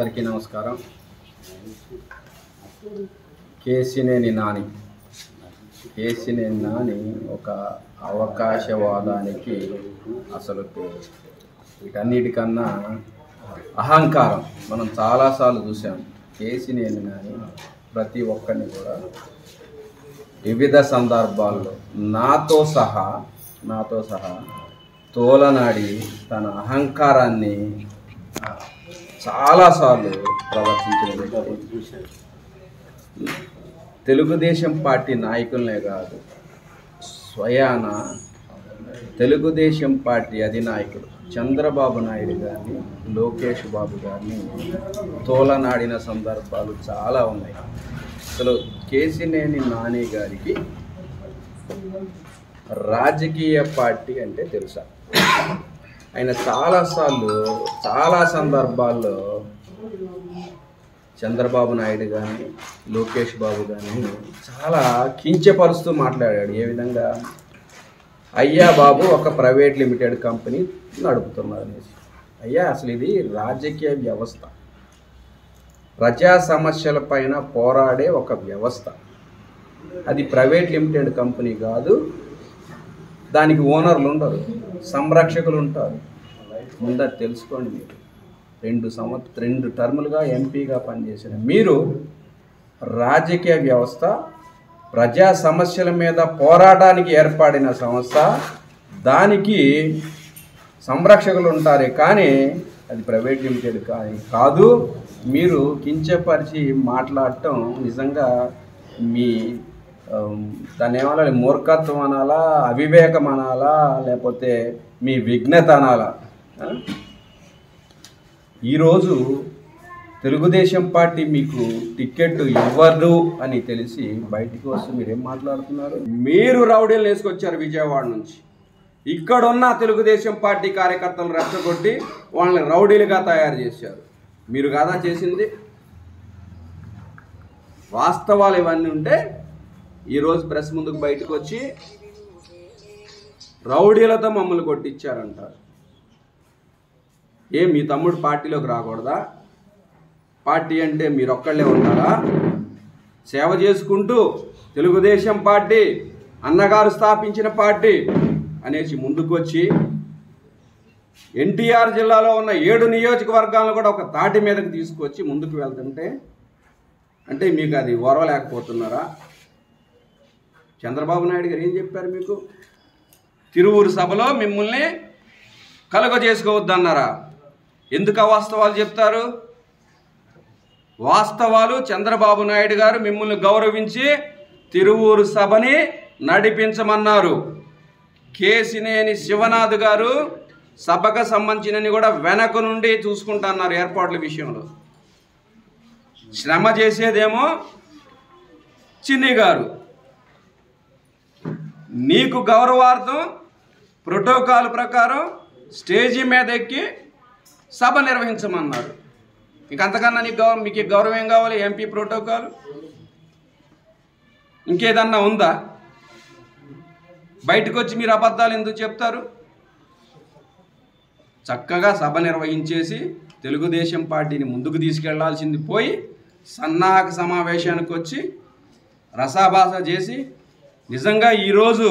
అందరికీ నమస్కారం. కేశినేని నాని ఒక అవకాశవాదానికి అసలు వీటన్నిటికన్నా అహంకారం. మనం చాలాసార్లు చూసాం. కేశినేని నాని ప్రతి ఒక్కరిని కూడా వివిధ సందర్భాల్లో నాతో సహా తోలనాడి తన అహంకారాన్ని చాలాసార్లు ప్రదర్శించిన తెలుగుదేశం పార్టీ నాయకులనే కాదు, స్వయాన తెలుగుదేశం పార్టీ అధినాయకుడు చంద్రబాబు నాయుడు గారిని, లోకేష్ బాబు గారిని తోలనాడిన సందర్భాలు చాలా ఉన్నాయి. అసలు కేశినేని నాని గారికి రాజకీయ పార్టీ అంటే తెలుసా? ఆయన చాలా సందర్భాల్లో చంద్రబాబు నాయుడు కానీ, లోకేష్ బాబు కానీ చాలా కించపరుస్తూ మాట్లాడాడు. ఏ విధంగా? అయ్యా బాబు ఒక ప్రైవేట్ లిమిటెడ్ కంపెనీ నడుపుతున్నారు అనేసి. అయ్యా, అసలు ఇది రాజకీయ వ్యవస్థ, ప్రజా సమస్యల పైన పోరాడే ఒక వ్యవస్థ. అది ప్రైవేట్ లిమిటెడ్ కంపెనీ కాదు. దానికి ఓనర్లు ఉండరు, సంరక్షకులు ఉంటారు. ముందు తెలుసుకోండి. మీరు 2 టర్ములుగా ఎంపీగా పనిచేసిన మీరు రాజకీయ వ్యవస్థ, ప్రజా సమస్యల మీద పోరాటానికి ఏర్పడిన సంస్థ, దానికి సంరక్షకులు ఉంటారే కానీ అది ప్రైవేట్ లిమిటెడ్ కాదు. మీరు కించపరిచి మాట్లాడటం నిజంగా మీ దాన్ని ఏమనాలి? మూర్ఖత్వం అనాలా, అవివేకం అనాలా, లేకపోతే మీ విఘ్నత అనాలా? ఈరోజు తెలుగుదేశం పార్టీ మీకు టికెట్ ఇవ్వరు అని తెలిసి బయటికి వస్తూ మీరేం మాట్లాడుతున్నారు? మీరు రౌడీలు వేసుకొచ్చారు విజయవాడ నుంచి. ఇక్కడున్న తెలుగుదేశం పార్టీ కార్యకర్తలను రెచ్చగొట్టి వాళ్ళని రౌడీలుగా తయారు చేశారు. మీరు కాదా చేసింది? వాస్తవాలు ఇవన్నీ ఉంటే ఈరోజు ప్రెస్ ముందుకు బయటకు వచ్చి రౌడీలతో మమ్మల్ని కొట్టించారంటారు. మీ తమ్ముడు పార్టీలోకి రాకూడదా? పార్టీ అంటే మీరు ఒక్కళ్ళే ఉంటారా? సేవ చేసుకుంటూ తెలుగుదేశం పార్టీ అన్నగారు స్థాపించిన పార్టీ అనేసి ముందుకు వచ్చి ఎన్టీఆర్ జిల్లాలో ఉన్న 7 నియోజకవర్గాలను కూడా ఒక తాటి మీదకి తీసుకొచ్చి ముందుకు వెళ్తుంటే అంటే మీకు అది ఓర్వలేకపోతున్నారా? చంద్రబాబు నాయుడు గారు ఏం చెప్పారు మీకు? తిరువూరు సభలో మిమ్మల్ని కలుగజేసుకోవద్దన్నారా? ఎందుకు అవాస్తవాలు చెప్తారు? వాస్తవాలు, చంద్రబాబు నాయుడు గారు మిమ్మల్ని గౌరవించి తిరువూరు సభని నడిపించమన్నారు. కేశినేని శివనాథ్ గారు సభకు సంబంధించినవి కూడా వెనక నుండి చూసుకుంటున్నారు. ఏర్పాట్ల విషయంలో శ్రమ చేసేదేమో చిన్ని గారు. నీకు గౌరవార్థం ప్రోటోకాల్ ప్రకారం స్టేజీ మీద ఎక్కి సభ నిర్వహించమన్నారు. ఇంకంతకన్నా మీకు గౌరవం ఏం కావాలి? ఎంపీ ప్రోటోకాల్ ఇంకేదన్నా ఉందా? బయటకు వచ్చి మీరు అబద్ధాలు ఎందుకు చెప్తారు? చక్కగా సభ నిర్వహించేసి తెలుగుదేశం పార్టీని ముందుకు తీసుకెళ్లాల్సింది పోయి సన్నాహక సమావేశానికి వచ్చి రసాభాస చేసి నిజంగా ఈరోజు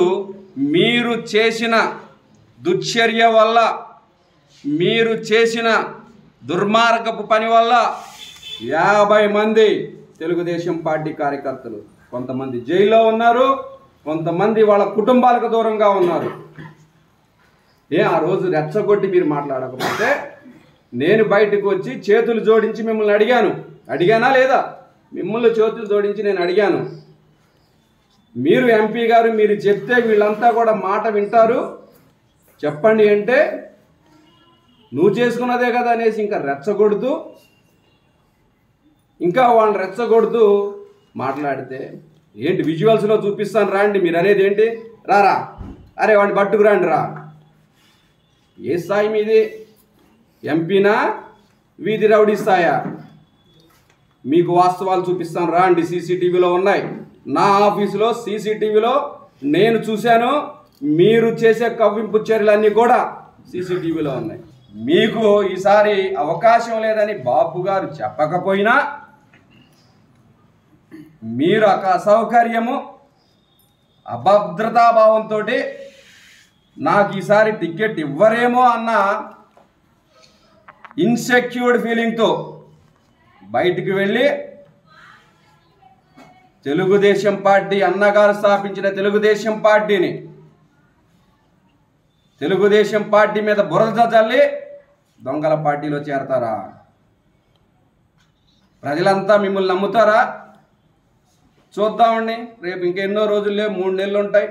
మీరు చేసిన దుశ్చర్య వల్ల, మీరు చేసిన దుర్మార్గపు పని వల్ల 50 మంది తెలుగుదేశం పార్టీ కార్యకర్తలు కొంతమంది జైల్లో ఉన్నారు, కొంతమంది వాళ్ళ కుటుంబాలకు దూరంగా ఉన్నారు. ఆ రోజు రెచ్చగొట్టి మీరు మాట్లాడకపోతే నేను బయటకు వచ్చి చేతులు జోడించి మిమ్మల్ని అడిగానా లేదా? మిమ్మల్ని చేతులు జోడించి నేను అడిగాను. మీరు ఎంపీ గారు మీరు చెప్తే వీళ్ళంతా కూడా మాట వింటారు, చెప్పండి అంటే నువ్వు చేసుకున్నదే కదా అనేసి ఇంకా రెచ్చగొడుతూ, ఇంకా వాళ్ళని రెచ్చగొడుతూ మాట్లాడితే ఏంటి? విజువల్స్లో చూపిస్తాను రాండి. మీరు అనేది ఏంటి? రారా, అరే వాడిని పట్టుకు రాండి రా. ఏ స్థాయి మీది? ఎంపీనా, వీధి రౌడీ స్థాయా? మీకు వాస్తవాలు చూపిస్తాను రాండి. సీసీటీవీలో ఉన్నాయి. నా ఆఫీసులో సీసీటీవీలో నేను చూశాను. మీరు చేసే కవ్వింపు చర్యలన్నీ కూడా సీసీటీవీలో ఉన్నాయి. మీకు ఈసారి అవకాశం లేదని బాబు గారు చెప్పకపోయినా మీరు అసౌకర్యము అభద్రతాభావంతో నాకు ఈసారి టికెట్ ఇవ్వరేమో అన్న ఇన్సెక్యూర్డ్ ఫీలింగ్తో బయటికి వెళ్ళి తెలుగుదేశం పార్టీ అన్నగారు స్థాపించిన తెలుగుదేశం పార్టీ మీద బురద చల్లి దొంగల పార్టీలో చేరతారా? ప్రజలంతా మిమ్మల్ని నమ్ముతారా? చూద్దామండి. రేపు ఇంకెన్నో రోజుల్లో 3 నెలలు ఉంటాయి.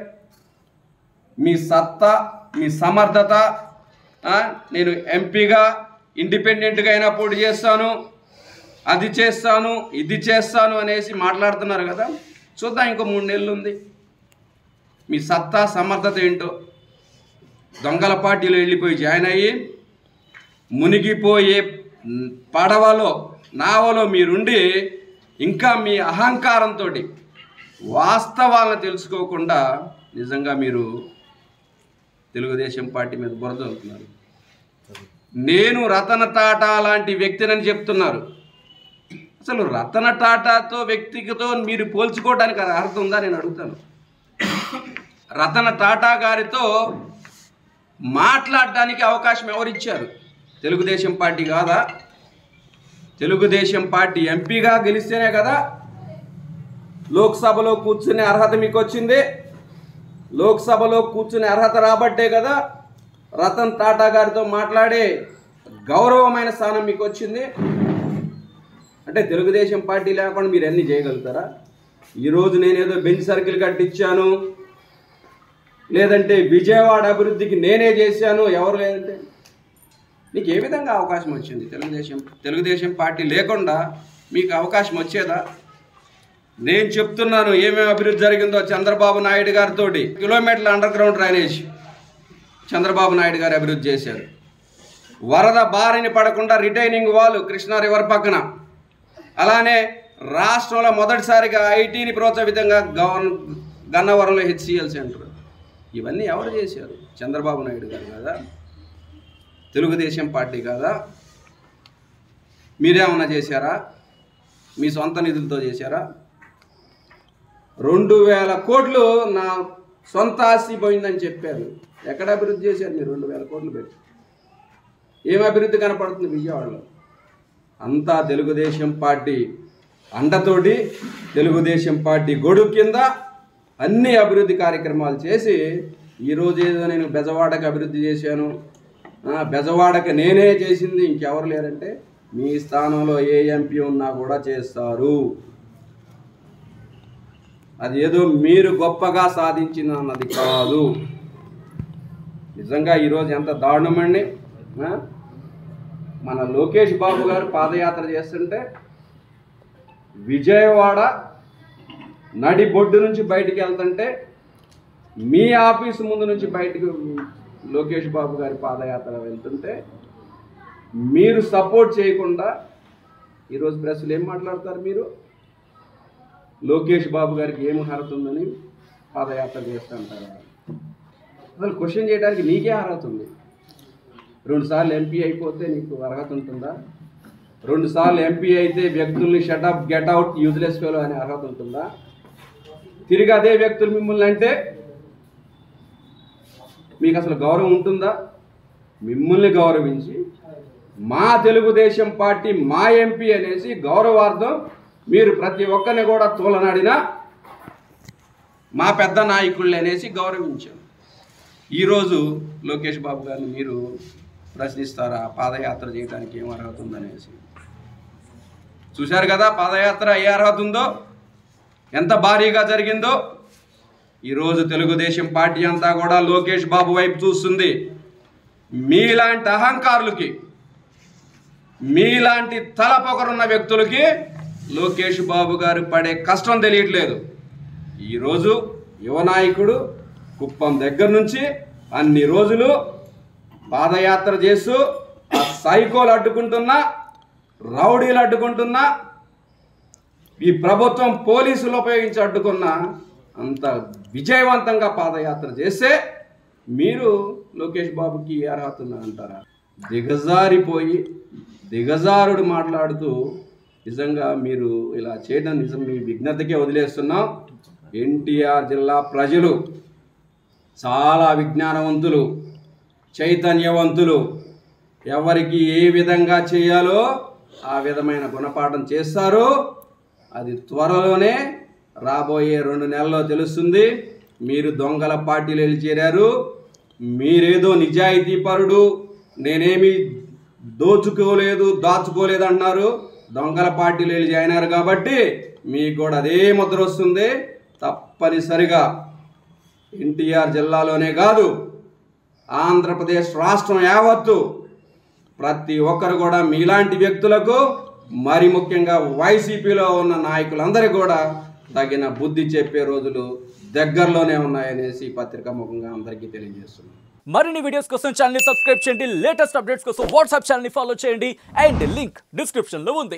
మీ సత్తా, మీ సమర్థత, నేను ఎంపీగా ఇండిపెండెంట్గా అయినా పోటీ చేస్తాను, అది చేస్తాను, ఇది చేస్తాను అనేసి మాట్లాడుతున్నారు కదా. చూద్దాం, ఇంకో 3 నెలలు ఉంది. మీ సత్తా సమర్థత ఏంటో. దొంగల పార్టీలో వెళ్ళిపోయి జాయిన్ అయ్యి మునిగిపోయే పడవలో నావలో మీరుండి ఇంకా మీ అహంకారంతో వాస్తవాలను తెలుసుకోకుండా నిజంగా మీరు తెలుగుదేశం పార్టీ మీద బురద అవుతున్నారు. నేను రతన్ టాటా లాంటి వ్యక్తినని చెప్తున్నారు. అసలు రతన్ టాటాతో వ్యక్తితో మీరు పోల్చుకోవడానికి అర్హత ఉందా నేను అడుగుతాను. రతన్ టాటా గారితో మాట్లాడడానికి అవకాశం ఎవరిచ్చారు? తెలుగుదేశం పార్టీ కాదా? తెలుగుదేశం పార్టీ ఎంపీగా గెలిస్తేనే కదా లోక్సభలో కూర్చునే అర్హత మీకు వచ్చింది. లోక్సభలో కూర్చునే అర్హత రాబట్టే కదా రతన్ టాటా గారితో మాట్లాడే గౌరవమైన స్థానం మీకు వచ్చింది. అంటే తెలుగుదేశం పార్టీ లేకుండా మీరు అన్నీ చేయగలుగుతారా? ఈరోజు నేనేదో బెంచ్ సర్కిల్ కట్టించాను, లేదంటే విజయవాడ అభివృద్ధికి నేనే చేశాను, ఎవరు లేదంటే మీకు ఏ విధంగా అవకాశం వచ్చింది? తెలుగుదేశం పార్టీ లేకుండా మీకు అవకాశం వచ్చేదా? నేను చెప్తున్నాను ఏమేమి అభివృద్ధి జరిగిందో. చంద్రబాబు నాయుడు గారితో కిలోమీటర్ల under ground drainage Chandrababu Naidu గారు అభివృద్ధి చేశారు. వరద బారిన పడకుండా రిటైనింగ్ వాల్ కృష్ణా రివర్ పక్కన. అలానే రాష్ట్రంలో మొదటిసారిగా ఐటీని ప్రోత్సహించే విధంగా గన్నవరంలో హెచ్సిఎల్ సెంటర్. ఇవన్నీ ఎవరు చేశారు? చంద్రబాబు నాయుడు గారు కదా, తెలుగుదేశం పార్టీ కాదా? మీరేమన్నా చేశారా? మీ సొంత నిధులతో చేశారా? 2000 కోట్లు నా సొంత ఆస్తి పోయిందని చెప్పారు. ఎక్కడ అభివృద్ధి చేశారు మీరు? 2000 కోట్లు పెట్టి ఏం అభివృద్ధి కనపడుతుంది విజయవాడలో? అంతా తెలుగుదేశం పార్టీ అండతోటి, తెలుగుదేశం పార్టీ గొడుగు కింద అన్ని అభివృద్ధి కార్యక్రమాలు చేసి ఈరోజు ఏదో నేను బెజవాడకి అభివృద్ధి చేశాను, బెజవాడకి నేనే చేసింది ఇంకెవరు లేరంటే మీ స్థానంలో ఏ ఎంపీ ఉన్నా కూడా చేస్తారు. అది ఏదో మీరు గొప్పగా సాధించిన అన్నది కాదు. నిజంగా ఈరోజు ఎంత దారుణమండి. మన లోకేష్ బాబు గారు పాదయాత్ర చేస్తుంటే విజయవాడ నడి బొడ్డు నుంచి బయటికి వెళ్తుంటే మీ ఆఫీసు ముందు నుంచి బయటకు లోకేష్ బాబు గారి పాదయాత్ర వెళ్తుంటే మీరు సపోర్ట్ చేయకుండా ఈరోజు ప్రెస్లు ఏం మాట్లాడతారు? మీరు లోకేష్ బాబు గారికి ఏం అర్హత ఉందని పాదయాత్ర చేస్తుంటారా? అసలు క్వశ్చన్ చేయడానికి నీకే అర్హత ఉంది? 2 సార్లు ఎంపీ అయిపోతే నీకు అర్హత ఉంటుందా? 2 సార్లు ఎంపీ అయితే వ్యక్తుల్ని shut up get out useless fellow అనే అర్హత ఉంటుందా? తిరిగి అదే వ్యక్తులు మిమ్మల్ని అంటే మీకు అసలు గౌరవం ఉంటుందా? మిమ్మల్ని గౌరవించి మా తెలుగుదేశం పార్టీ మా ఎంపీ అనేసి గౌరవార్థం మీరు ప్రతి ఒక్కరిని కూడా తోలనాడినా మా పెద్ద నాయకుళ్ళు అనేసి గౌరవించారు. ఈరోజు లోకేష్ బాబు గారిని మీరు ప్రశ్నిస్తారా పాదయాత్ర చేయడానికి ఏం అర్హత ఉందనేసి? చూశారు కదా పాదయాత్ర ఏ అర్హత ఉందో, ఎంత భారీగా జరిగిందో. ఈరోజు తెలుగుదేశం పార్టీ అంతా కూడా లోకేష్ బాబు వైపు చూస్తుంది. మీలాంటి అహంకారులకి, మీలాంటి తలపొగరున్న వ్యక్తులకి లోకేష్ బాబు గారు పడే కష్టం తెలియట్లేదు. ఈరోజు యువనాయకుడు కుప్పం దగ్గర నుంచి అన్ని రోజులు పాదయాత్ర చేస్తూ ఆ సైకోలు అడ్డుకుంటున్నా, రౌడీలు అడ్డుకుంటున్నా, ఈ ప్రభుత్వం పోలీసులు ఉపయోగించి అడ్డుకున్న అంత విజయవంతంగా పాదయాత్ర చేస్తే మీరు లోకేష్ బాబుకి అర్హత ఉందంటారా? దిగజారిపోయి దిగజారుడు మాట్లాడుతూ నిజంగా మీరు ఇలా చేయడం నిజం మీ విజ్ఞతకే వదిలేస్తున్నాం. ఎన్టీఆర్ జిల్లా ప్రజలు చాలా విజ్ఞానవంతులు, చైతన్యవంతులు. ఎవరికి ఏ విధంగా చేయాలో ఆ విధమైన గుణపాఠం చేస్తారు. అది త్వరలోనే రాబోయే 2 నెలల్లో తెలుస్తుంది. మీరు దొంగల పార్టీలు వెళ్ళి చేరారు. మీరేదో నిజాయితీ పరుడు, నేనేమి దాచుకోలేదు అన్నారు. దొంగల పార్టీలు వెళ్ళి జాయిన్ అయ్యారు కాబట్టి మీకు కూడా అదే ముద్ర వస్తుంది. తప్పనిసరిగా ఎన్టీఆర్ జిల్లాలోనే కాదు, ఆంధ్రప్రదేశ్ రాష్ట్రం యావత్తు ప్రతి ఒక్కరు కూడా మీలాంటి వ్యక్తులకు, మరి ముఖ్యంగా వైసీపీలో ఉన్న నాయకులందరికీ కూడా తగిన బుద్ధి చెప్పే రోజులు దగ్గరలోనే ఉన్నాయనేసి పత్రికా ముఖంగా అందరికీ తెలియజేస్తున్నాను. మరిన్ని వీడియోస్ కోసం ఛానల్ ని సబ్స్క్రైబ్ చేయండి. లేటెస్ట్ అప్డేట్స్ కోసం వాట్సాప్ ఛానల్ ని ఫాలో చేయండి. అండ్ లింక్ డిస్క్రిప్షన్ లో ఉంది.